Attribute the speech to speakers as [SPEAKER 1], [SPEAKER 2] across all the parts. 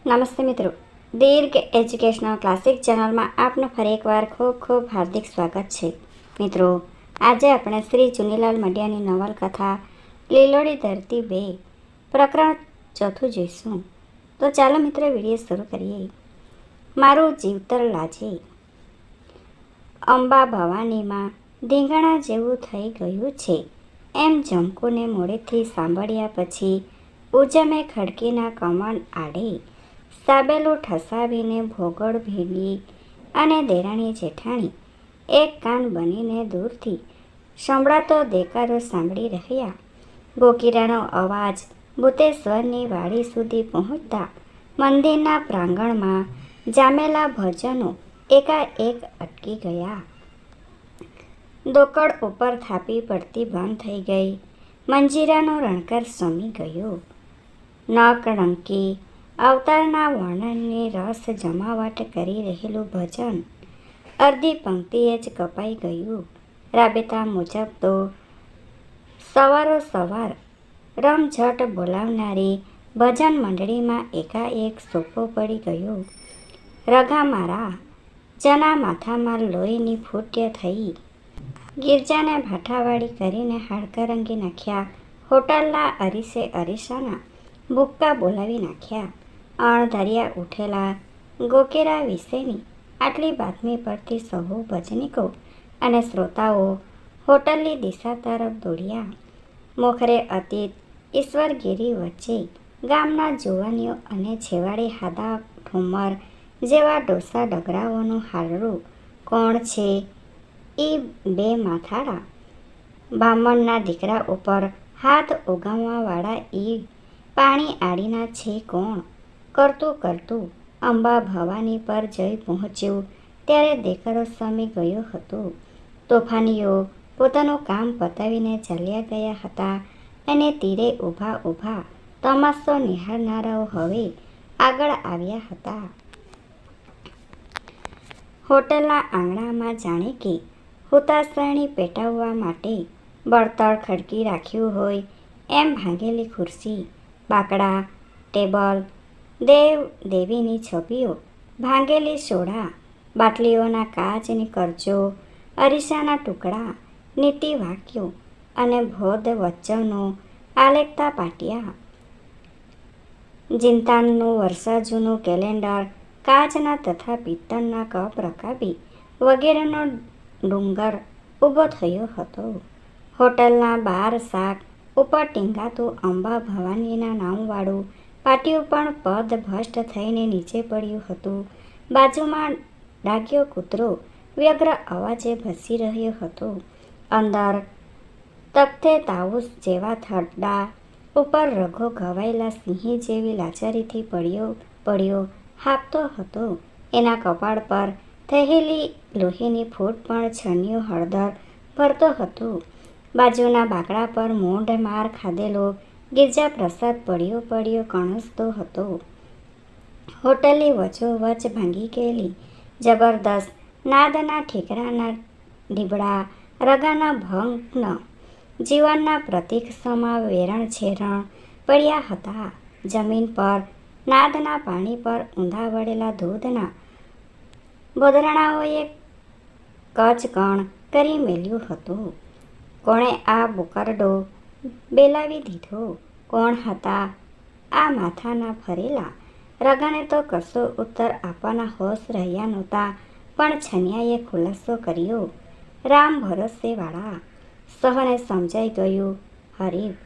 [SPEAKER 1] નમસ્તે મિત્રો, દીર્ઘ educational classic ચેનલમાં આપનું ફરી એકવાર ખૂબ ખૂબ હાર્દિક સ્વાગત છે. મિત્રો, આજે આપણે શ્રી ચુનીલાલ મડિયાની નવલકથા લીલોડી ધરતી 2 પ્રકરણ 4 જોઈશું. તો ચાલો મિત્રો વિડીયો શરૂ કરીએ. મારું જીવતર લાજે. અંબા ભવાનીમાં ધીંગાણા જેવું થઈ ગયું છે એમ જમકુને મોડેથી સાંભળ્યા પછી ઉજમે ખડકીના કમળ આડે સાબેલું ઠસાવીને ભોગળ ભીડી અને દેરાણી જેઠાણી એક કાન બનીને દૂરથી સંભળાતો દેકારો સાંભળી રહ્યા. ગોકીરાનો અવાજ ભૂતેશ્વરની વાડી સુધી પહોંચતા મંદિરના પ્રાંગણમાં જામેલા ભજનો એકાએક અટકી ગયા. દોકડ ઉપર થાપી પડતી બંધ થઈ ગઈ. મંજીરાનો રણકાર શમી ગયો. નકળંકી અવતારના વર્ણનની રસ જમાવટ કરી રહેલું ભજન અડધી પંક્તિએ જ કપાઈ ગયું. રાબેતા મુજબ તો સવારોસવાર રમઝટ બોલાવનારી ભજન મંડળીમાં એકાએક સોપો પડી ગયો. રગા મારા જના માથામાં લોહીની ફૂટ્ય થઈ. ગિરજાને ભાઠાવાળી કરીને હાડકા રંગી નાખ્યા. હોટલના અરીસે અરીસાના ભૂક્કા બોલાવી નાખ્યા. અણધર્યા ઉઠેલા ગોકેરા વિશેની આટલી બાતમી પરથી સહુ ભજનિકો અને શ્રોતાઓ હોટલની દિશા તરફ દોડ્યા. મોખરે અતીત ઈશ્વરગીરી વચ્ચે ગામના જુવાનીઓ અને છેવાડે હાદા ઠુમર જેવા ડોસા ડગરાઓનું હારડું કોણ છે? ઈ બે માથાળા બ્રાહ્મણના દીકરા ઉપર હાથ ઉગામવાવાળા ઈ પાણી આડીના છે કોણ? કરતું કરતું અંબા ભવાની પર જઈ પહોંચ્યું ત્યારે દેકારો શમી ગયો હતો. તોફાનીઓ પોતાનું કામ પતાવીને ચાલ્યા ગયા હતા અને તીરે ઊભા ઊભા તમાશો નિહાળનારાઓ હવે આગળ આવ્યા હતા. હોટલના આંગણામાં જાણે કે હુતાસણી પેટાવવા માટે બળતણ ખડકી રાખ્યું હોય એમ ભાંગેલી ખુરશી, બાકડા, ટેબલ, દેવ દેવીની છબીઓ, ભાંગેલી સોડા, બાટલીઓના કાચની કરચો, અરીસાના ટુકડા, નીતિ વાક્યો અને ભોદ વચનો આલેખતા પાટિયા, જીનતાનનું વર્ષા જૂનું કેલેન્ડર, કાચના તથા પિત્તળના કપ રકાબી વગેરેનો ડુંગર ઊભો થયો હતો. હોટલના બાર શાક ઉપર ટીંગાતું અંબા ભવાનીના નામવાળું પાટિયું પણ પદભ્રષ્ટ થઈને નીચે પડ્યું હતું. બાજુમાં ડાઘ્યો કૂતરો વ્યગ્ર અવાજે ભસી રહ્યો હતો. અંદર તખ્તે તાઉસ જેવા થડડા ઉપર રઘો ઘવાયેલા સિંહી જેવી લાચારીથી પડ્યો હાંફતો હતો. એના કપાળ પર થયેલી લોહીની ફૂટ પણ છન્નું હળદર ભરતો હતો. બાજુના બાકડા પર મૂંઢ માર ખાધેલો ગિરજા પ્રસાદ પડ્યો કણસતો હતો. હોટલની વચ્ચોવચ્ચ ભાંગી ગયેલી જબરદસ્ત નાદના ઠીકરાના ઢીબડા રગાના ભગ્ન જીવનના પ્રતીક સમા વેરણ છેરણ પડ્યા હતા. જમીન પર નાદના પાણી પર ઊંધા વળેલા દૂધના બોદરણાઓએ કચકણ કરી મેલ્યું હતું. કોણે આ બુકરડો બેલાવી દીધો? કોણ હતા આ માથાના ફરેલા? રગાને તો કશો ઉત્તર આપવાના હોશ રહ્યા નહોતા, પણ છન્યાએ ખુલાસો કર્યો. રામ ભરોસેવાળા. સહને સમજાઈ ગયું. હરીફ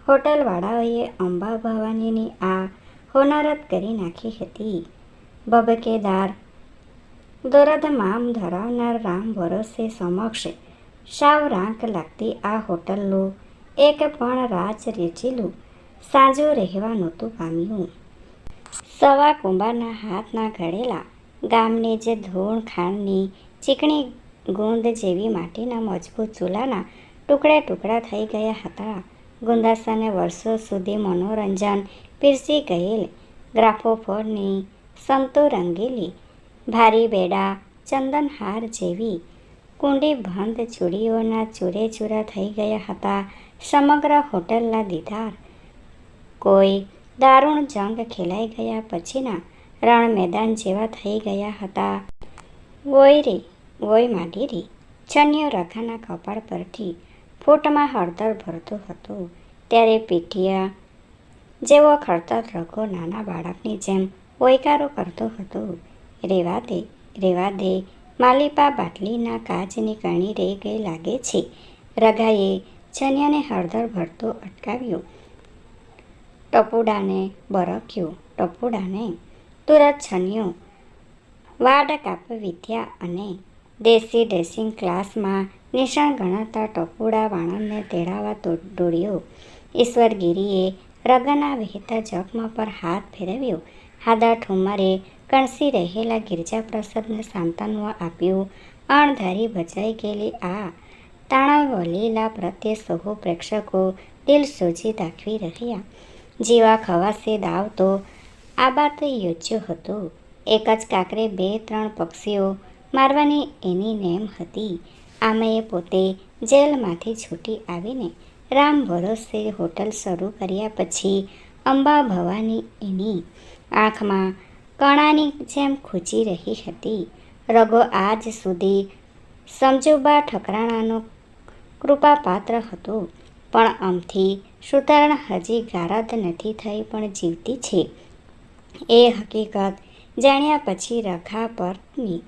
[SPEAKER 1] હોટલવાળાઓએ અંબા ભવાનીની આ હોનારત કરી નાખી હતી. ભભકેદાર દોરધમામ ધરાવનાર રામ ભરોસે સમક્ષ સાવ રાંક લાગતી આ હોટલનું એક પણ રાજ રેચેલું સાજું રહેવા નહોતું પામ્યું. સવા કુંભારના હાથના ઘડેલા ગામની જે ધૂળ ખાંડની ચીકણી ગુંદ જેવી માટીના મજબૂત ચૂલાના ટુકડે ટુકડા થઈ ગયા હતા. ગુંદાસાને વર્ષો સુધી મનોરંજન પીરસી ગયેલ ગ્રાફોફોનની સંતો રંગેલી ભારી બેડા ચંદનહાર જેવી કુંડી બંધ ચૂડીઓના ચૂરેચૂરા થઈ ગયા હતા. સમગ્ર હોટલના દીદાર કોઈ દારૂણ જંગ ખેલાઈ ગયા પછીના રણ મેદાન જેવા થઈ ગયા હતા. વોય રે વોય માંડી રે. છન્યો રઘાના કપાળ પરથી ફૂટમાં હળદર ભરતો હતો ત્યારે પીઠિયા જેવો ખડતર રઘો નાના બાળકની જેમ ઓયકારો કરતો હતો. રેવા દે રેવા દે, માલિપા બાટલીના કાચની કણી રહી ગઈ લાગે છે. રઘાએ છન્યાને હળદર ભરતો અટકાવ્યો. ટપુડાને બરક્યો. ટપુડાને તુરત છન્યો વાડ કાપી વિદ્યા અને દેશી ડ્રેસિંગ ક્લાસમાં નિશાળ ગણાતા ટપુડા વાણંદને તેડાવા દોડ્યો. ઈશ્વરગીરીએ રઘાના વહેતા જખમ પર હાથ ફેરવ્યો. હાદા ઠુમરે કણસી રહેલા ગિરજાપ્રસાદને સાંત્વન આપ્યું. અણધારી ભજાઈ ગયેલી આ તાણાવલીલા પ્રત્યે સહુ પ્રેક્ષકો દિલસોજી દાખવી રહ્યા. જીવા ખવાસે દાવ તો આબાતે યોજ્યો હતો. એક જ કાંકરે 2-3 પક્ષીઓ મારવાની એની નેમ હતી. આમેય પોતે જેલમાંથી છૂટી આવીને રામ ભરોસે હોટલ શરૂ કર્યા પછી અંબા ભવાની એની આંખમાં કણાની જેમ ખૂંચી રહી હતી. રઘો આજ સુધી સમજુબા ઠકરાણાનો કૃપાપાત્ર હતો, પણ અમથી સુધારણ હજી ગારદ નથી થઈ પણ જીવતી છે એ હકીકત જાણ્યા પછી રઘા પરની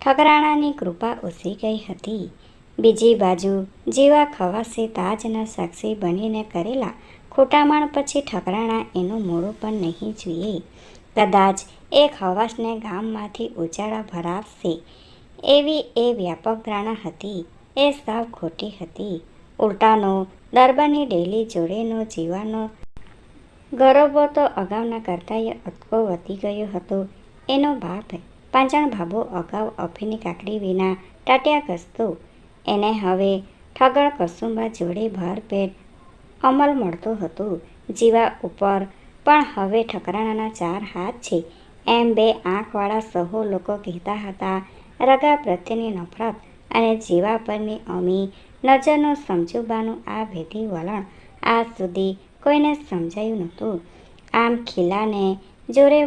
[SPEAKER 1] ઠકરાણાની કૃપા ઓછી ગઈ હતી. બીજી બાજુ જીવા ખવાસે તાજના સાક્ષી બનીને કરેલા ખોટામણ પછી ઠકરાણા એનું મોડું પણ નહીં જોઈએ. કદાચ એ ખવાસને ગામમાંથી ઉજાડા ભરાવશે એવી એ વ્યાપક ધારણા હતી. એ સાવ ખોટી હતી. ઉલટાનો દરબારની ડેલી જોડેનો જીવાનો ગરોબો તો અગાઉના કરતાંય અટકો વધી ગયો હતો. એનો બાપ પાંચણ ભાભો અગાઉ અફીની કાકડી વિના ટાટિયા ઘસતો. એને હવે ઠગર કસુંબા જોડે ભરપેટ અમલ મળતો હતો. જીવા ઉપર પણ હવે ઠકરાણાના 4 હાથ છે એમ 2 આંખવાળા સહુ લોકો કહેતા હતા. રઘા પ્રત્યેની નફરત અને જીવા પરની અમી નજરનું સમજુબાનું આ ભેદી વલણ આજ સુધી કોઈને સમજાયું નહોતું. આમ ખીલાને જોરે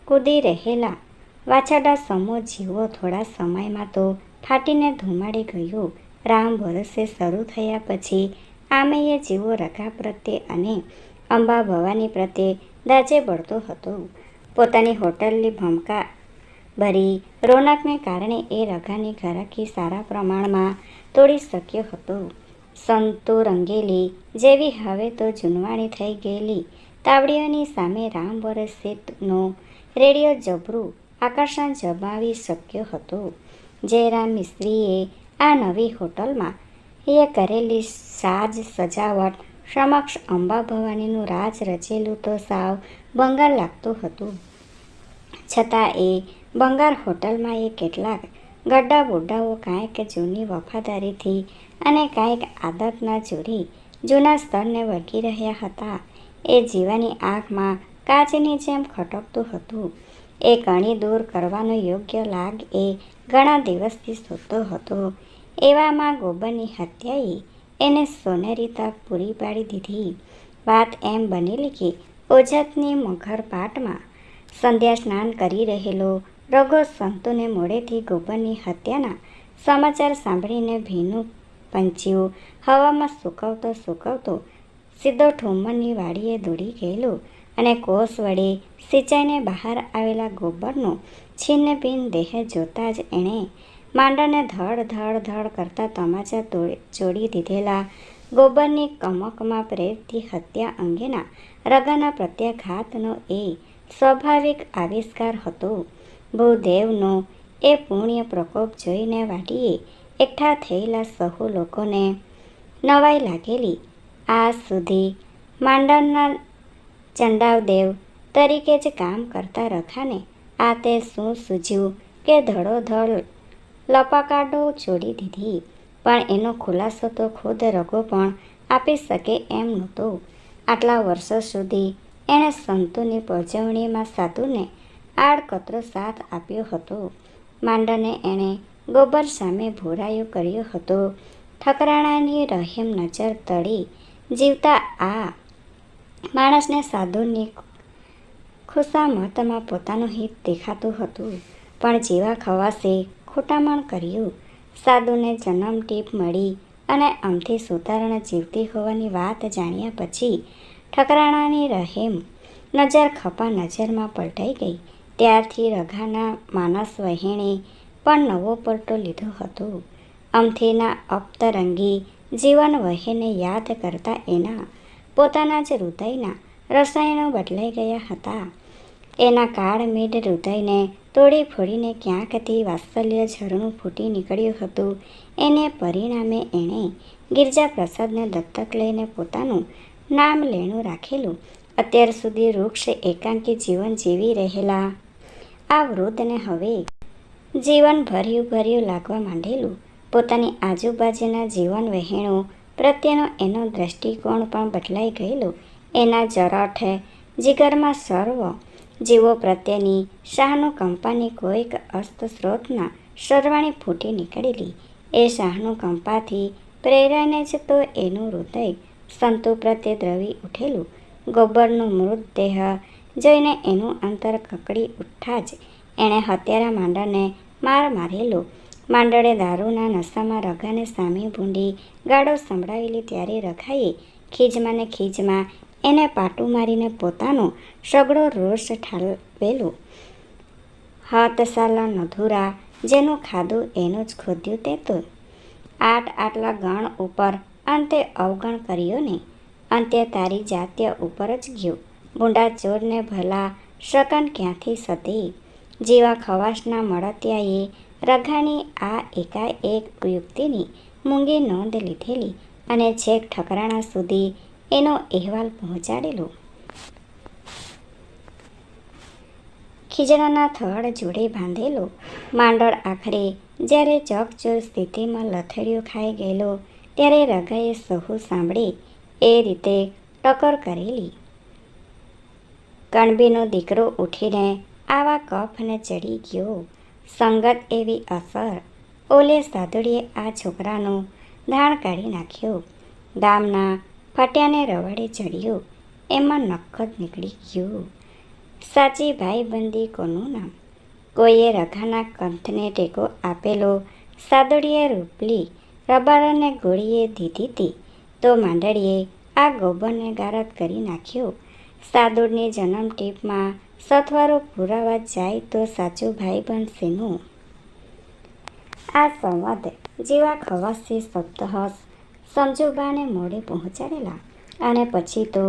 [SPEAKER 1] કૂદી રહેલા વાછરડા સમો જીવો થોડા સમયમાં તો ફાટીને ધુમાડી ગયું. રામ ભરોસે શરૂ થયા પછી આમેય જીવો રઘા પ્રત્યે અને અંબા ભવાની પ્રત્યે દાજે બળતો હતો. પોતાની હોટલની ભમકા ભરી રોનકને કારણે એ રઘાની ઘરાકી સારા પ્રમાણમાં તોડી શક્યો હતો. સંતુ રંગેલી જેવી હવે તો જૂનવાણી થઈ ગયેલી તાવડીઓની સામે રામ ભરોસેનો રેડિયો જબરું આકર્ષણ જમાવી શક્યો હતો. જયરામ મિસ્ત્રીએ આ નવી હોટલમાં એ કરેલી સાજ સજાવટ સમક્ષ અંબા ભવાનીનું રાજ રચેલું તો સાવ બંગાર લાગતું હતું. છતાં એ બંગાર હોટલમાં એ કેટલાક ગड्ढा બુड्ढાઓ કાંઈક જૂની વફાદારીથી અને કાંઈક આદતના જોરી જૂના સ્તરને વળગી રહ્યા હતા. એ જીવાની આંખમાં કાચની જેમ ખટકતું હતું. એ કણી દૂર કરવાનો યોગ્ય લાગ એ ઘણા દિવસથી શોધતો હતો. એવામાં ગોબરની હત્યાએ એને સોનેરી તક પૂરી પાડી દીધી. વાત એમ બનેલી કે ઓજતની મઘરપાટમાં સંધ્યા સ્નાન કરી રહેલો રઘો સંતુને મોડેથી ગોબરની હત્યાના સમાચાર સાંભળીને ભીનું પંચિયું હવામાં સૂકવતો સીધો ઠુમ્મરની વાડીએ દોડી ગયેલો અને કોષ વડે સિંચાઈને બહાર આવેલા ગોબરનો છિન્ન ભિન્ન દેહ જોતાં જ એણે માંડને ધડ ધડ ધડ કરતા તમાચા જોડી દીધેલા ગોબરની કમકમાં પ્રેરતી હત્યા અંગેના રઘાના પ્રત્યાઘાતનો એ સ્વાભાવિક આવિષ્કાર હતો. ભૂદેવનો એ પુણ્ય પ્રકોપ જોઈને વાડીએ એકઠા થયેલા સહુ લોકોને નવાઈ લાગેલી. આજ સુધી માંડરના ચંડાવદેવ તરીકે જ કામ કરતા રઘાને આ તે શું સૂઝ્યું કે ધડોધડ લપાકાડો છોડી દીધી. પણ એનો ખુલાસો તો ખુદ રઘો પણ આપી શકે એમ નહોતો. આટલા વર્ષો સુધી એણે સંતુની પજવણીમાં સાધુને આડકતરો સાથ આપ્યો હતો. માંડને એણે ગોબર સામે ભોરાયો કર્યો હતો. ઠકરાણાની રહેમ નજર તળી જીવતા આ માણસને સાધુની ખુશામતમાં પોતાનું હિત દેખાતું હતું, પણ જીવા ખવાસે ખોટામણ કર્યું. સાધુને જન્મ ટીપ મળી અને અમથી સુધારણા જીવતી હોવાની વાત જાણ્યા પછી ઠકરાણાની રહેમ નજર ખપા નજરમાં પલટાઈ ગઈ. ત્યારથી રઘાના માનસ વહેણે પણ નવો પલટો લીધો હતો. અમથીના અપતરંગી જીવન વહેને યાદ કરતા એના પોતાના જ હૃદયના રસાયણો બદલાઈ ગયા હતા. એના કાળમેઢ હૃદયને તોડી ફોડીને ક્યાંકથી વાત્સલ્ય ઝરણું ફૂટી નીકળ્યું હતું. એને પરિણામે એણે ગિરજાપ્રસાદને દત્તક લઈને પોતાનું નામ લેણું રાખેલું. અત્યાર સુધી વૃક્ષ એકાંકી જીવન જીવી રહેલા આ વૃદ્ધને હવે જીવન ભર્યું લાગવા માંડેલું. પોતાની આજુબાજુના જીવન વહેણો પ્રત્યેનો એનો દ્રષ્ટિકોણ પણ બદલાઈ ગયેલો. એના જરઠ જીગરમાં સર્વ જીવો પ્રત્યેની સહાનુકંપાની કોઈક અસ્તસ્રોતના સરવાણી ફૂટી નીકળેલી. એ સહાનુકંપાથી પ્રેરાઈને જ તો એનું હૃદય સંતો પ્રત્યે દ્રવી ઉઠેલું. ગોબરનું મૃતદેહ જોઈને એનું અંતર કકડી ઉઠતા જ એણે હત્યારા માંડળને માર મારેલો. માંડળે દારૂના નશામાં રઘાને સામી ભૂંડી ગાળો સંભળાવેલી ત્યારે રઘાએ ખીજમાં એને પાટું મારીને પોતાનો સઘળો રોષ ઠાલવેલો. હતસાલા નધુરા જેનું ખાધું એનું જ ખોદ્યું તે તો આટલા ગણ ઉપર અંતે અવગણ કર્યો ને અંતે તારી જાત્ય ઉપર જ ગયો. ભૂંડા ચોરને ભલા શકન ક્યાંથી સતે. જીવા ખવાસના મળતિયાએ રઘાની આ એકાએક યુક્તિની મૂંગી નોંધ લીધેલી અને છેક ઠકરાણા સુધી એનો અહેવાલ પહોંચાડેલો. ખીજડાના થડ જોડે બાંધેલો માંડળ આખરે જ્યારે ચકચોર સ્થિતિમાં લથડીઓ ખાઈ ગયેલો ત્યારે રઘાએ સહુ સાંભળે એ રીતે ટકોર કરેલી. કણબીનો દીકરો ઉઠીને આવા કફને ચડી ગયો. સંગત એવી અસર ઓલે સાધુડીએ આ છોકરાનું ધાણ કાઢી નાખ્યો. ગામના ફટ્યાને રવાડે ચડ્યો એમાં નખ જ નીકળી ગયું. સાચી ભાઈબંધી કોનું નામ? કોઈએ રઘાના કંઠને ટેકો આપેલો. સાધુડીએ રૂપલી રબારને ગોળીએ દીધી હતી તો માંડળીએ આ ગોબરને ગારદ કરી નાખ્યો. સાધુડની જન્મ ટીપમાં સથવારો પુરાવા જાય તો સાચું ભાઈબંધ શેનું? આ સંવાદ જેવા ખવાસી શબ્દહસ સમજુબાને મોડે પહોંચાડેલા અને પછી તો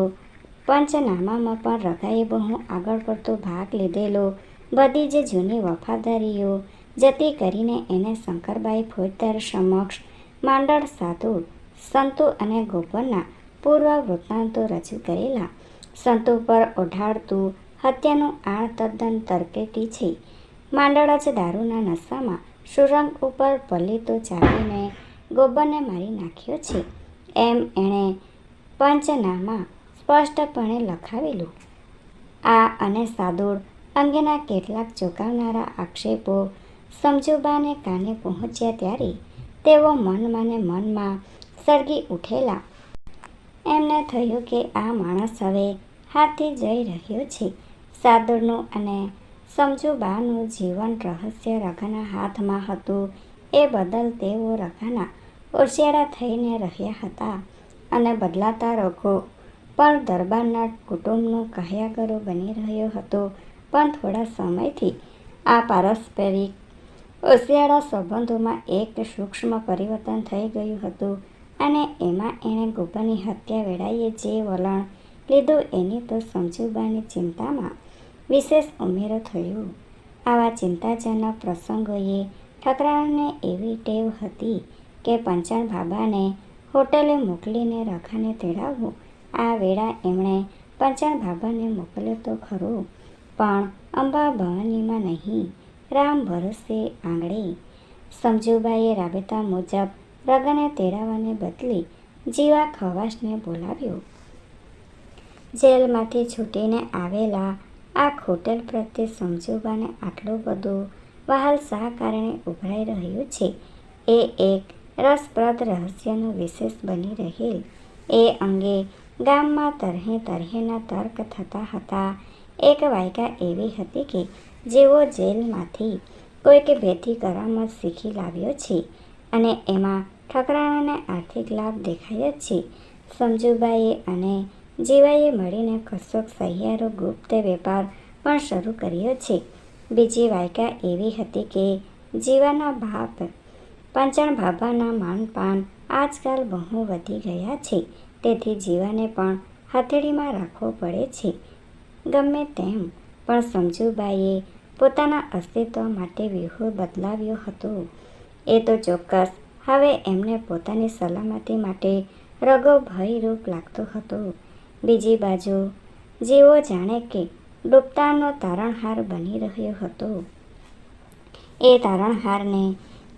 [SPEAKER 1] પંચનામામાં પણ રઘાએ બહુ આગળ પડતો ભાગ લીધેલો. બધી જ જૂની વફાદારીઓ જતી કરીને એને શંકરબાઈ ફોજદાર સમક્ષ માંડળ સાધુ સંતો અને ગોબરના પૂર્વ વૃત્તાંતો રજૂ કરેલા. સંતો પર ઓઢાડતું હત્યાનું આણ તદ્દન તર્કેટી છે. માંડળ જ દારૂના નશામાં સુરંગ ઉપર પલીતો ચાપીને ગોબરને મારી નાખ્યો છે એમ એણે પંચનામા સ્પષ્ટપણે લખાવેલું. આ અને સાદુડ અંગેના કેટલાક ચોંકાવનારા આક્ષેપો સમજુબાને કાને પહોંચ્યા ત્યારે તેઓ મનમાં સળગી ઉઠેલા. એમને થયું કે આ માણસ હવે હાથથી જઈ રહ્યો છે. સાદુડનું અને સમજુબાનું જીવન રહસ્ય રઘાના હાથમાં હતું એ બદલ તેઓ રઘાના ઓશિયાળા થઈને રહ્યા હતા અને બદલાતા રોગો પર દરબારના કુટુંબનું કહ્યાગરો બની રહ્યો હતો. પણ થોડા સમયથી આ પારસ્પરિક ઓશિયાળા સંબંધોમાં એક સૂક્ષ્મ પરિવર્તન થઈ ગયું હતું અને એમાં એણે ગોબરની હત્યા વેળાએ જે વલણ લીધું એની તો સમજુબાની ચિંતામાં વિશેષ ઉમેરો થયો. આવા ચિંતાજનક પ્રસંગોએ ઠકરાણાને એવી ટેવ હતી કે પંચાણ બાબાને હોટલે મોકલીને રઘાને તેડાવવું. આ વેળા એમણે પંચાણ બાબાને મોકલ્યો તો ખરો પણ અંબા ભવાનીમાં નહીં, રામ ભરોસે આંગળે. સમજુબાઈએ રાબેતા મુજબ રઘાને તેડાવવાને બદલે જીવા ખવાસને બોલાવ્યો. જેલમાંથી છૂટીને આવેલા આ હોટેલ પ્રત્યે સમજુબાને આટલું બધું વહાલ શા કારણે ઉભરાઈ રહ્યું છે એ એક રસપ્રદ રહસ્યનું વિશેષ બની રહેલ. એ અંગે ગામમાં તરહે તરહેના તર્ક થતા હતા. એક વાયકા એવી હતી કે જેવો જેલમાંથી કોઈક ભેદી કરામત શીખી લાવ્યો છે અને એમાં ઠકરાણાને આર્થિક લાભ દેખાય જ છે. સમજુબાઈએ અને જીવાએ મળીને કશોક સહિયારો ગુપ્ત વેપાર પણ શરૂ કર્યો છે. બીજી વાયકા એવી હતી કે જીવાના બાપ પાંચણ ભાભાના માનપાન આજકાલ બહુ વધી ગયા છે, તેથી જીવાને પણ હથેળીમાં રાખવો પડે છે. ગમે તેમ પણ સમજુબાઈએ પોતાના અસ્તિત્વ માટે વ્યૂહ બદલાવ્યો હતો. એ તો ચોક્કસ હવે એમને પોતાની સલામતી માટે રગો ભયરૂપ લાગતો હતો. બીજી બાજુ જીવો જાણે કે ડૂબતાનો તારણહાર બની રહ્યો હતો. એ તારણહારને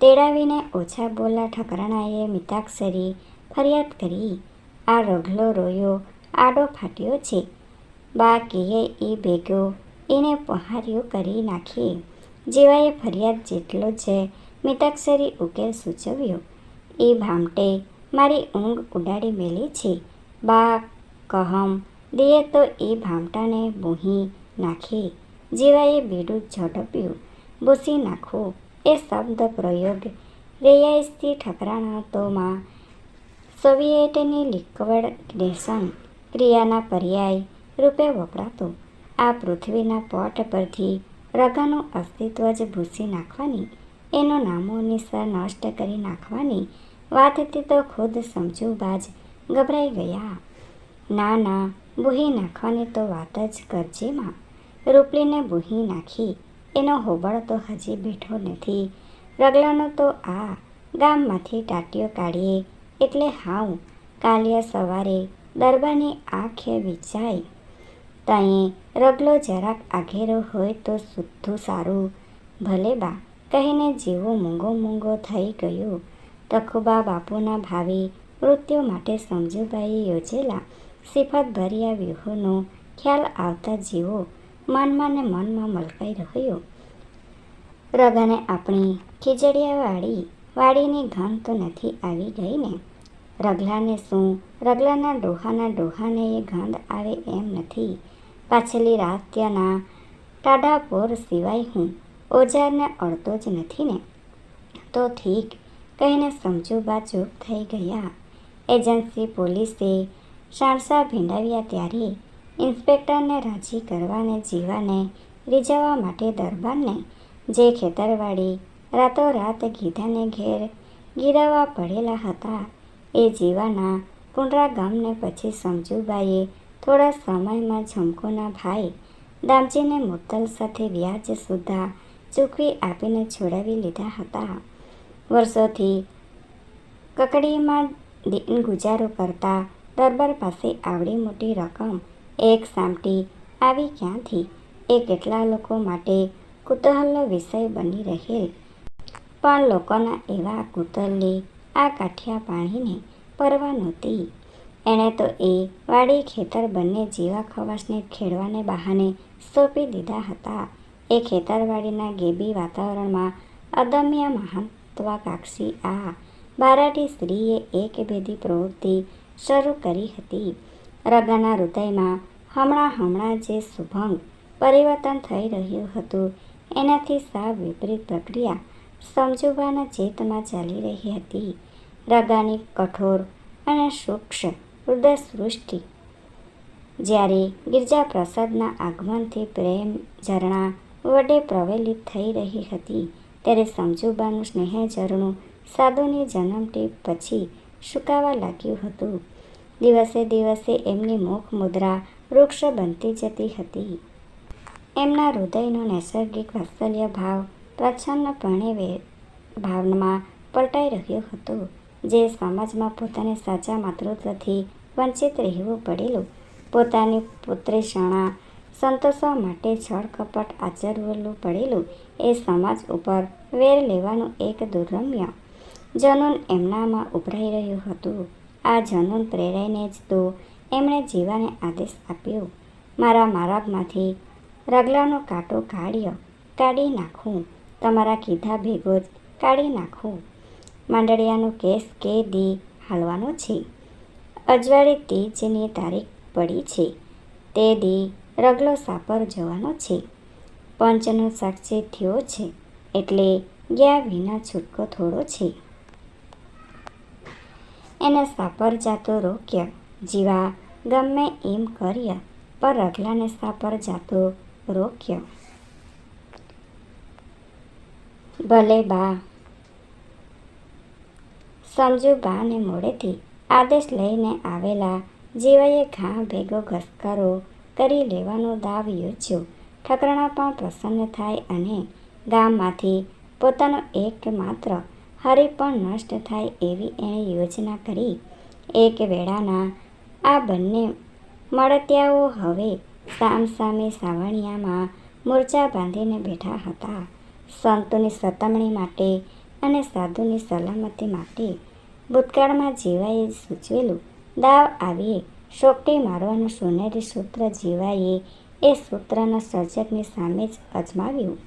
[SPEAKER 1] તેડાવીને ઓછા બોલા ઠકરાણાએ મિતાક્ષરી ફરિયાદ કરી, આ રઘલો રોયો આડો ફાટ્યો છે. બા કીએ ઈ ભેગો એને પહાર્યો કરી નાખીએ. જીવાએ ફરિયાદ જેટલો જ મિતાક્ષરી ઉકેલ સૂચવ્યો. ઈ ભામટે મારી ઊંઘ ઉડાડી મેલી છે. બા કહમ દીએ તો ઈ ભામટાને બૂહી નાખે. જીવાએ બીડું ઝડપ્યું. ભૂસી નાખવું એ શબ્દ પ્રયોગ રિયાઝથી ઠકરાણાતોમાં સોવિયેટની લિક્વિડેશન ક્રિયાના પર્યાય રૂપે વપરાતો. આ પૃથ્વીના પટ પરથી રગાનું અસ્તિત્વ જ ભૂસી નાખવાની, એનો નામો નિશાન નષ્ટ કરી નાખવાની વાતથી તો ખુદ સમજુબા જ ગભરાઈ ગયા. ના ના, બૂહી નાખવાની તો વાત જ કરજે માં. રૂપલીને બૂહી નાખી એનો હોબળ તો હજી બેઠો નથી. રગલાનો તો આ ગામમાંથી ટાટિયો કાઢીએ એટલે હાવ કાલિયા સવારે દરબારની આંખે વિચાય. તઈએ રગલો જરાક આઘેરો હોય તો સુધ્ધું સારું. ભલે બા કહીને જીવો મૂંગો મૂંગો થઈ ગયો. તખુબા બાપુના ભાવિ મૃત્યુ માટે સમજુબાઈએ યોજેલા સિફતભર્યા વ્યૂહનો ખ્યાલ આવતા જીવો મનમાં ને મનમાં મલકાઈ રહ્યો. રગાને આપણી ખીજડીયાવાળી વાડીની ગંધ તો નથી આવી ગઈ ને? રગલાને શું, રગલાના ડોહાને એ ગંધ આવે એમ નથી. પાછલી રાત ત્યાંના ટાઢાપોર સિવાય હું ઓજારને અડતો જ નથી ને? તો ઠીક કહીને સમજુબા ચૂપ થઈ ગયા. એજન્સી પોલીસે સાણસા ભીંડાવ્યા ત્યારે ઇન્સ્પેક્ટરને રાજી કરવાને જીવાને રીઝવવા માટે દરબારને જે ખેતરવાડી રાતોરાત ગીધાને ઘેર ગીરાવવા પડેલા હતા એ જીવાના પુનરાગમને પછી સમજુબાએ થોડા સમયમાં ઝમકોના ભાઈ દામજીને મુદ્દલ સાથે વ્યાજ સુદ્ધા ચૂકવી આપીને છોડાવી લીધા હતા. વર્ષોથી કકડીમાં દિન ગુજારો કરતા દરબાર પાસે આવડી મોટી રકમ એક સામટી આવી ક્યાંથી? એ કેટલા લોકો માટે કુતૂહલનો વિષય બની રહેલ. પણ લોકોના એવા કુતૂહલની આ કાઠિયા પાણીને પરવા નહોતી. એણે તો એ વાડી ખેતર બંને જીવા ખવાસને ખેડવાને બહાને સોંપી દીધા હતા. એ ખેતરવાડીના ગેબી વાતાવરણમાં અદમ્ય મહત્વાકાંક્ષી આ બારાટી સ્ત્રીએ એક ભેદી પ્રવૃત્તિ શરૂ કરી હતી. રગાના હૃદયમાં હમણાં જે શુભંગ પરિવર્તન થઈ રહ્યું હતું એનાથી સાવ વિપરીત પ્રક્રિયા સમજુબાના ચિત્તમાં ચાલી રહી હતી. રગાની કઠોર અને સૂક્ષ્મ હૃદય સૃષ્ટિ જ્યારે ગિરજાપ્રસાદના આગમનથી પ્રેમ ઝરણા વડે પ્રવેલિત થઈ રહી હતી ત્યારે સમજુબાનું સ્નેહ ઝરણું સાધુની જન્મટી પછી સુકાવા લાગ્યું હતું. દિવસે દિવસે એમની મુખ મુદ્રા વૃક્ષ બનતી જતી હતી. એમના હૃદયનો નૈસર્ગિક વાત્સલ્ય ભાવ પ્રચ્છન્નપણે ભાવમાં પલટાઈ રહ્યો હતો. જે સમાજમાં પોતાને સાચા માતૃત્વથી વંચિત રહેવું પડેલું, પોતાની પુત્રીક્ષણા સંતોષવા માટે છળ કપટ આચરવું પડેલું, એ સમાજ ઉપર વેર લેવાનું એક દુર્રમ્ય જનૂન એમનામાં ઉભરાઈ રહ્યું હતું. આ જનૂન પ્રેરાઈને જ તો એમણે જીવાને આદેશ આપ્યો, મારા માર્ગમાંથી રગલાનો કાંટો કાઢી નાખું, તમારા કીધા ભેગો જ કાઢી નાખું. માંડળિયાનો કેસ કે દી હાલવાનો છે? અજવાળી તીજની તારીખ પડી છે. તે દી રગલો સાપર જવાનો છે. પંચનો સાક્ષી થયો છે એટલે ગયા વિના છૂટકો થોડો છે. એને સાપર જાતો રોક્ય, જીવા ગમે એમ કર્ય, પર રગલાને સાપર જાતો રોક્ય. ભલે બા સમજુ બાને મોડેથી આદેશ લઈને આવેલા જીવાએ ઘા ભેગો ઘસકારો કરી લેવાનો દાવ યોજ્યો. ઠકરાણા પણ પ્રસન્ન થાય અને ગામમાંથી પોતાનો એકમાત્ર હરી પણ નષ્ટ થાય એવી એણે યોજના કરી. એક વેળાના આ બંને મળતિયાઓ હવે સામસામે સાવણિયામાં મોરચા બાંધીને બેઠા હતા. સંતોની સતામણી માટે અને સાધુની સલામતી માટે ભૂતકાળમાં જીવાએ સૂચવેલું દાવ આવીએ સોકટી મારવાનું સોનેરી સૂત્ર જીવાએ એ સૂત્રના સર્જકની સામે જ અજમાવ્યું.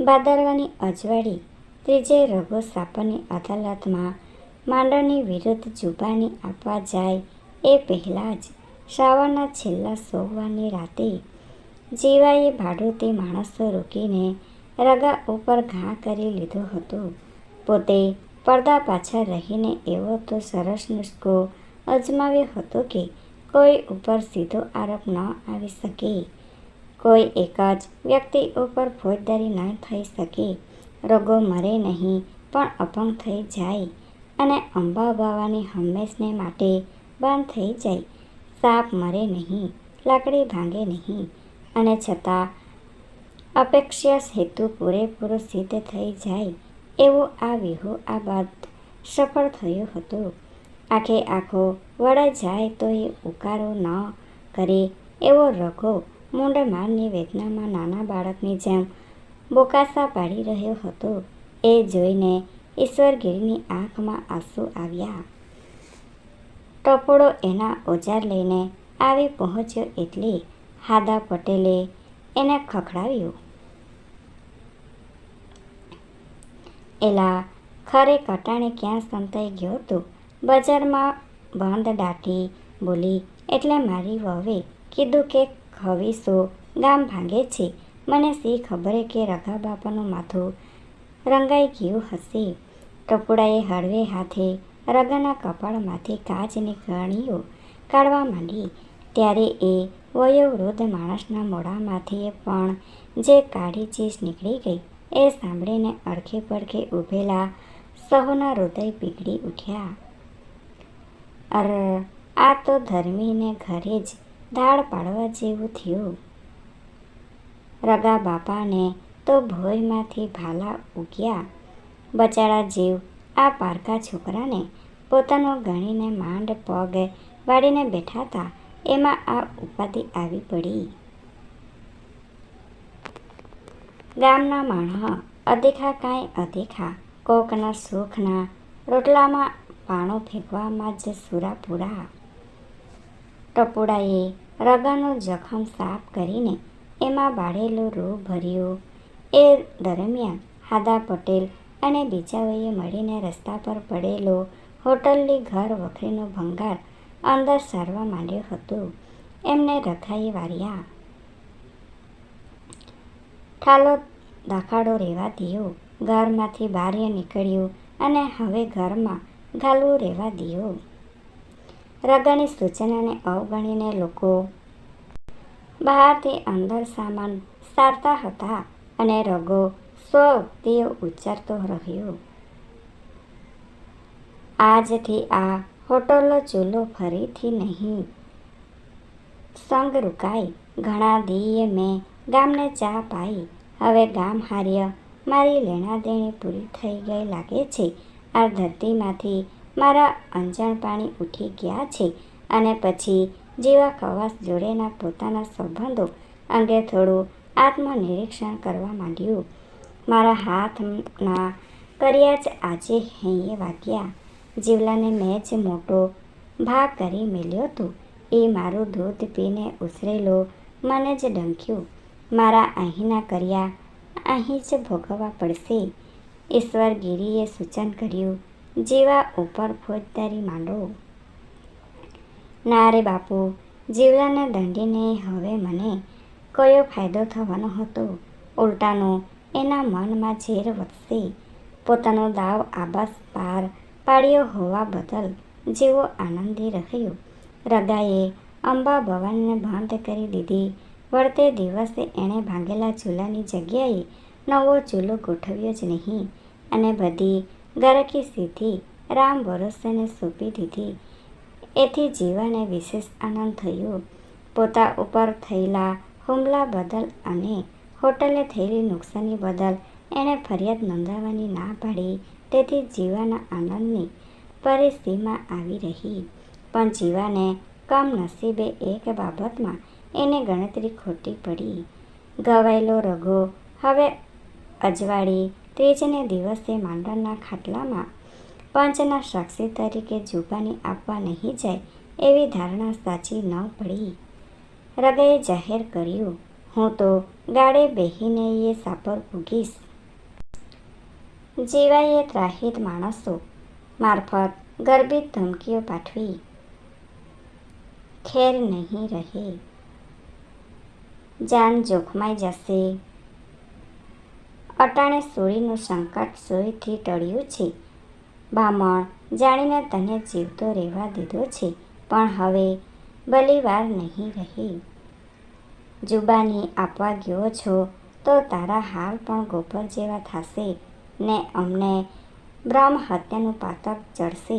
[SPEAKER 1] ભાદરવાની અજવાળી ત્રીજે રઘો સાપરની અદાલતમાં માંડણની વિરુદ્ધ જુબાની આપવા જાય એ પહેલાં જ શ્રાવણના છેલ્લા સોમવારની રાતે જીવાએ ભાડૂતી માણસો રોકીને રગા ઉપર ઘા કરી લીધો હતો. પોતે પડદા પાછળ રહીને એવો તો સરસ નુસ્ખો અજમાવ્યો હતો કે કોઈ ઉપર સીધો આરોપ ન આવી શકે. કોઈ એક જ વ્યક્તિ ઉપર ફોજદારી ન થઈ શકે. રગો મરે નહીં પણ અપંગ થઈ જાય અને અંબા બાવાની હંમેશને માટે બંધ થઈ જાય. સાપ મરે નહીં, લાકડી ભાંગે નહીં અને છતાં અપેક્ષા હેતુ પૂરેપૂરો સિદ્ધ થઈ જાય એવો આ વ્યૂહ આ બાદ સફળ થયો હતો. આખે આખો વળાઈ જાય તો એ ઉકારો ન કરે એવો રઘો મૂંઢમારની વેદનામાં નાના બાળકની જેમ બોકાસા પાડી રહ્યો હતો. એ જોઈને ઈશ્વરગીરીની આંખમાં આંસુ આવ્યા. ટપોડો એના ઓજાર લઈને આવી પહોંચ્યો એટલે હાદા પટેલે એને ખખડાવ્યો. એલા ખરે કટાણે ક્યાં સંતાઈ ગયો તો? બજારમાં બંધ દાટી બોલી એટલે મારી વહુએ કીધું કે ખવીસો ગામ ભાંગે છે. મને શી ખબરે કે રઘા બાપાનું માથું રંગાઈ ગયું હશે. ટપુડાએ હળવે હાથે રગાના કપાળમાંથી કાચની કણીઓ કાઢવા માંડી ત્યારે એ વયોવૃદ્ધ માણસના મોઢામાંથી પણ જે કાળી ચીસ નીકળી ગઈ એ સાંભળીને અડખે પડખે ઊભેલા સહુના હૃદય પીગળી ઉઠ્યા. અર, આ તો ધર્મીને ઘરે જ દાળ પાડવા જેવું થયું. રગા બાપાને તો ભોયમાંથી ભાલા ઉગ્યા. બચાડા જીવ આ પારકા છોકરાને પોતાનો ગણીને માંડ પગ વાળીને બેઠા હતા એમાં આ ઉપાધિ આવી પડી. ગામના માણહ અદેખા કાંઈ અદેખા કોકના સુખના રોટલામાં પાણો ફેંકવામાં જ સુરા પૂરા. ટપુડાએ રગાનો જખમ સાફ કરીને એમાં બાળેલું રૂ ભર્યું. એ દરમિયાન હાદા પટેલ અને બીજાઓએ મળીને રસ્તા પર પડેલો હોટલની ઘર વખરીનો ભંગાર અંદર સારવા માંડ્યો હતો. એમને રઘાએ વાર્યા. ઠાલો દાખાડો રહેવા દિયો. ઘરમાંથી બહાર નીકળ્યું અને હવે ઘરમાં ઘાલવું રહેવા દિયો. રગાની સૂચનાને અવગણીને લોકો બહારથી અંદર સામાન સારતા હતા અને રગો સ્વઉક્તિઓ ઉચ્ચારતો રહ્યો. આજથી આ હોટલો ચૂલો ફરીથી નહીં સંગ રૂકાય. ઘણા દીએ મેં ગામને ચા પાઈ. હવે ગામ હાર્ય મારી લેણાદેણી પૂરી થઈ ગઈ લાગે છે. આ ધરતીમાંથી મારા અંજણ પાણી ઉઠી ગયા છે અને પછી જીવા ખવાસ જોડેના પોતાના સંબંધો અંગે થોડું આત્મનિરીક્ષણ કરવા માંડ્યું. મારા હાથના કર્યા જ આજે હૈયે વાગ્યા. જીવલાને મેં જ મોટો ભાગ કરી મેલ્યો હતો. એ મારું દૂધ પીને ઉછરેલો મને જ ડંખ્યું. મારા અહીંના કર્યા અહીં જ ભોગવવા પડશે. ઈશ્વરગીરીએ સૂચન કર્યું. જીવા ઉપર ફોજદારી માંડો. ના રે બાપુ, જીવલાને દંડીને હવે મને કયો ફાયદો થવાનો હતો? ઉલટાનું એના મનમાં ઝેર વધશે. પોતાનો દાવ આબાદ પાર પાડ્યો હોવા બદલ જીવો આનંદી રહ્યો. રગાએ અંબા ભવાનીને બંધ કરી દીધી. વળતે દિવસે એણે ભાંગેલા ચૂલાની જગ્યાએ નવો ચૂલો ગોઠવ્યો જ નહીં અને બધી ગરાકી સીધી રામ ભરોસાને સોંપી દીધી. એથી જીવાને વિશેષ આનંદ થયો. પોતા ઉપર થયેલા હુમલા બદલ અને હોટલે થયેલી નુકસાની બદલ એણે ફરિયાદ નોંધાવવાની ના પાડી. તેથી જીવાના આનંદની પરિસીમા આવી રહી. પણ જીવાને કમનસીબે એક બાબતમાં એની ગણતરી ખોટી પડી. ઘવાયેલો રઘો હવે અજવાળી ત્રીજને દિવસે માંડણના ખાટલામાં પંચના સાક્ષી તરીકે જુબાની આપવા નહીં જાય એવી ધારણા સાચી ન પડી. રગાએ જાહેર કર્યું, હું તો ગાડે બેહીને એ સાપર પૂગીશ. જીવાએ ત્રાહિત માણસો મારફત ગર્ભિત ધમકીઓ પાઠવી. ખેર નહીં રહે, જાન જોખમાઈ જશે. અટાણે સોળીનું સંકટ સોયથી ટળ્યું છે. બામણ જાણીને તને જીવતો રહેવા દીધો છે, પણ હવે ભલી વાર નહીં રહી. જુબાની આપવા ગયો છો તો તારા હાલ પણ ગોબર જેવા થશે ને અમને બ્રહ્મ હત્યાનું પાતક ચડશે.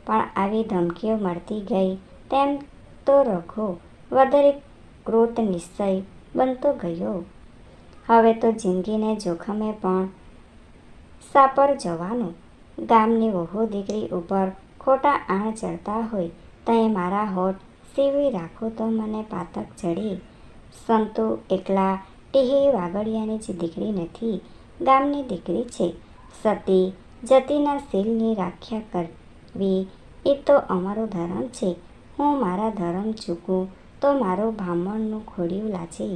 [SPEAKER 1] પણ આવી ધમકીઓ મળતી ગઈ તેમ તો રઘો વધારે ક્રૂર નિશ્ચય બનતો ગયો. હવે તો જિંદગીને જોખમે પણ સાપર જવાનું. ગામની વહુ દીકરી ઉપર ખોટા આણ ચડતા હોય તય મારા હોઠ સીવી રાખો તો મને પાતક ચડે. સંતુ એકલા ટીહી વાગડિયાની જ દીકરી નથી, ગામની દીકરી છે. સતી જતીના શીલની રાખ્યા કરવી એ તો અમારો ધર્મ છે. હું મારા ધર્મ ચૂકું તો મારું બ્રાહ્મણનું ખોડિયું લાજે.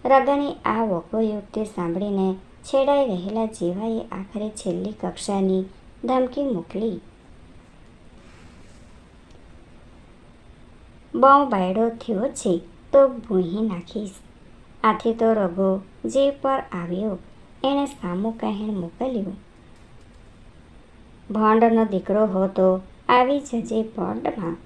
[SPEAKER 1] રગાની આ વકોયુક્તિ સાંભળીને છેડાઈ રહેલા જીવાએ આખરે છેલ્લી કક્ષાની ધમકી મોકલી. બહુ બાયડો થયો છે તો ભૂંહી નાખીશ. આથી તો રઘો જીવ પર આવ્યો. એણે સામું કહેણ મોકલ્યું, ભંડનો દીકરો હો તો આવી જજે પડમાં,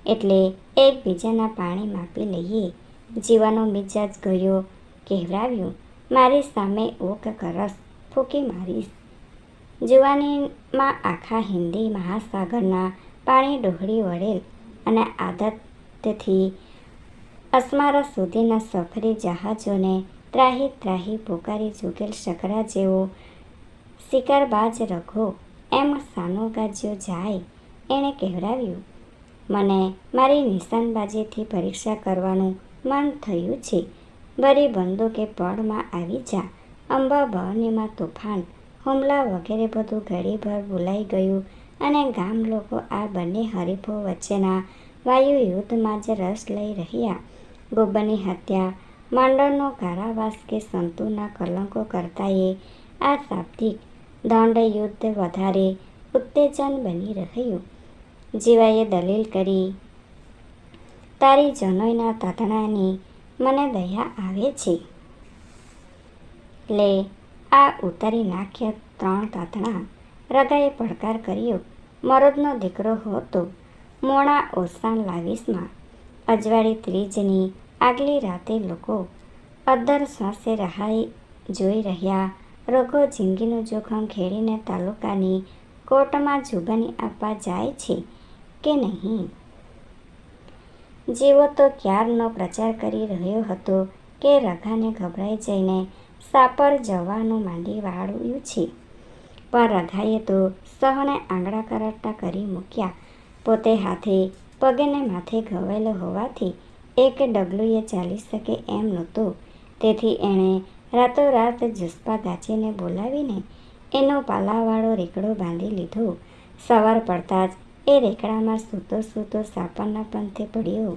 [SPEAKER 1] એટલે એકબીજાના પાણી માપી લઈએ. જીવાનો મિજાજ ગયો. કહેવરાવ્યું, મારી સામે ઓક કરસ ફૂંકી મારીશ. જુવાનીમાં આખા હિન્દી મહાસાગરના પાણી ડોહળી વળેલ અને આદતથી અસ્મારા સુધીના સફરી જહાજોને ત્રાહી ત્રાહી પોકારી ચૂકેલ શકરા જેવો શિકારબાજ રઘો એમ સાનો ગાજ્યો જાય. એણે કહેવરાવ્યું, મને મારી નિશાનબાજીથી પરીક્ષા કરવાનું મન થયું છે. ભરી બંદૂકે પડમાં આવી જા. અંબા ભવાનીમાં તોફાન હુમલા વગેરે બધું ઘડીભર ભૂલાઈ ગયું અને ગામ લોકો આ બંને હરીફો વચ્ચેના વાયુ યુદ્ધમાં જ રસ લઈ રહ્યા. ગોબરની હત્યા, માંડણનો કારાવાસ કે સંતુના કલંકો કરતાંય આ શાબ્દિક દંડયુદ્ધ વધારે ઉત્તેજન બની રહ્યું. જીવાએ દલીલ કરી, તારી જનોઈના તાતણાની મને દયા આવે છે. લે આ ઉતારી નાખ્યા 3 તાતણા. રગાએ પડકાર કર્યો, મરદનો દીકરો હો તો મોણા ઓસાણ લાવીશમાં. અજવાળી ત્રીજની આગલી રાતે લોકો અદ્ધર શ્વાસે રાહ જોઈ રહ્યા. રઘો જિંદગીનું જોખમ ખેડીને તાલુકાની કોર્ટમાં જુબાની આપવા જાય છે કે નહીં? જીવો તો ક્યારનો પ્રચાર કરી રહ્યો હતો કે રઘાને ગભરાઈ જઈને સાપર જવાનું માંડી વાળ્યું છે. પણ રઘાએ તો સહને આંગળા કરાટા કરી મૂક્યા. પોતે હાથે પગેને માથે ઘવાયેલો હોવાથી એક ડગલુંએ ચાલી શકે એમ નહોતો. તેથી એણે રાતોરાત જુસ્પા ગાચીને બોલાવીને એનો પાલાવાળો રેકડો બાંધી લીધો. સવાર પડતાં જ એ રેકડામાં સૂતો સૂતો સાપરના પંથે પડ્યો.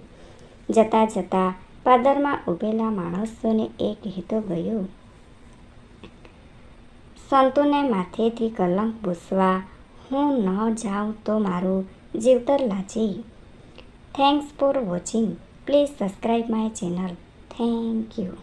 [SPEAKER 1] જતાં જતાં પાદરમાં ઊભેલા માણસોને એ કહેતો ગયો, સંતુને માથેથી કલંક પૂછવા હું ન જાઉં તો મારું જીવતર લાજી. Thanks for watching. Please subscribe my channel. Thank you.